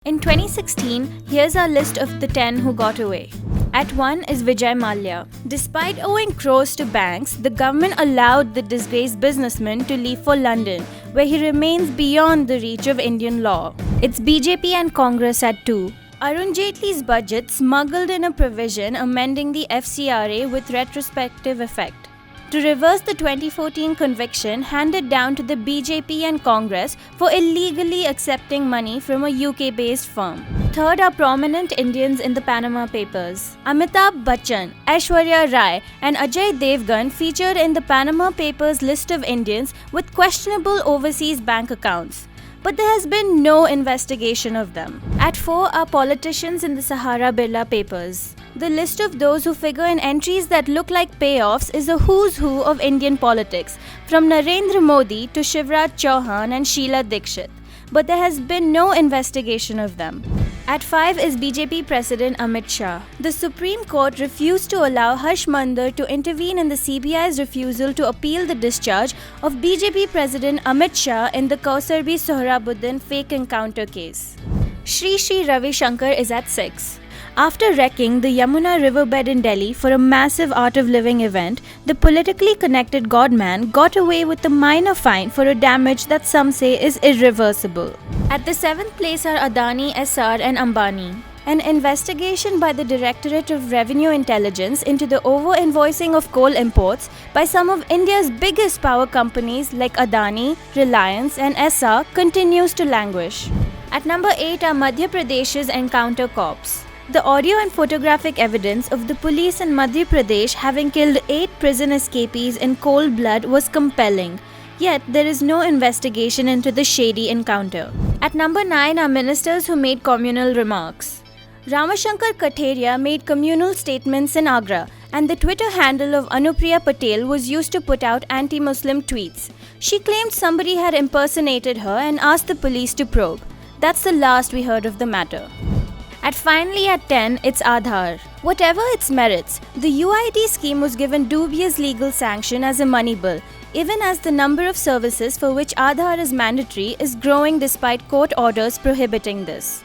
In 2016, here's our list of the 10 who got away. At 1 is Vijay Mallya. Despite owing crores to banks, the government allowed the disgraced businessman to leave for London, where he remains beyond the reach of Indian law. It's BJP and Congress at 2. Arun Jaitley's budget smuggled in a provision amending the FCRA with retrospective effect to reverse the 2014 conviction handed down to the BJP and Congress for illegally accepting money from a UK-based firm. Third are prominent Indians in the Panama Papers. Amitabh Bachchan, Aishwarya Rai and Ajay Devgan featured in the Panama Papers list of Indians with questionable overseas bank accounts, but there has been no investigation of them. At 4 are politicians in the Sahara Birla Papers. The list of those who figure in entries that look like payoffs is a who's who of Indian politics, from Narendra Modi to Shivraj Chauhan and Sheila Dikshit, but there has been no investigation of them. At 5 is BJP President Amit Shah. The Supreme Court refused to allow Harsh Mandar to intervene in the CBI's refusal to appeal the discharge of BJP President Amit Shah in the Kausarbi Sohrabuddin fake encounter case. Sri Ravi Shankar is at 6. After wrecking the Yamuna riverbed in Delhi for a massive Art of Living event, the politically connected godman got away with a minor fine for a damage that some say is irreversible. At the 7th place are Adani, SR and Ambani. An investigation by the Directorate of Revenue Intelligence into the over-invoicing of coal imports by some of India's biggest power companies like Adani, Reliance and SR continues to languish. At number 8 are Madhya Pradesh's encounter corps. The audio and photographic evidence of the police in Madhya Pradesh having killed 8 prison escapees in cold blood was compelling, yet there is no investigation into the shady encounter. At number 9 are ministers who made communal remarks. Ramashankar Katheria made communal statements in Agra, and the Twitter handle of Anupriya Patel was used to put out anti-Muslim tweets. She claimed somebody had impersonated her and asked the police to probe. That's the last we heard of the matter. Finally at 10, it's Aadhaar. Whatever its merits, the UID scheme was given dubious legal sanction as a money bill, even as the number of services for which Aadhaar is mandatory is growing despite court orders prohibiting this.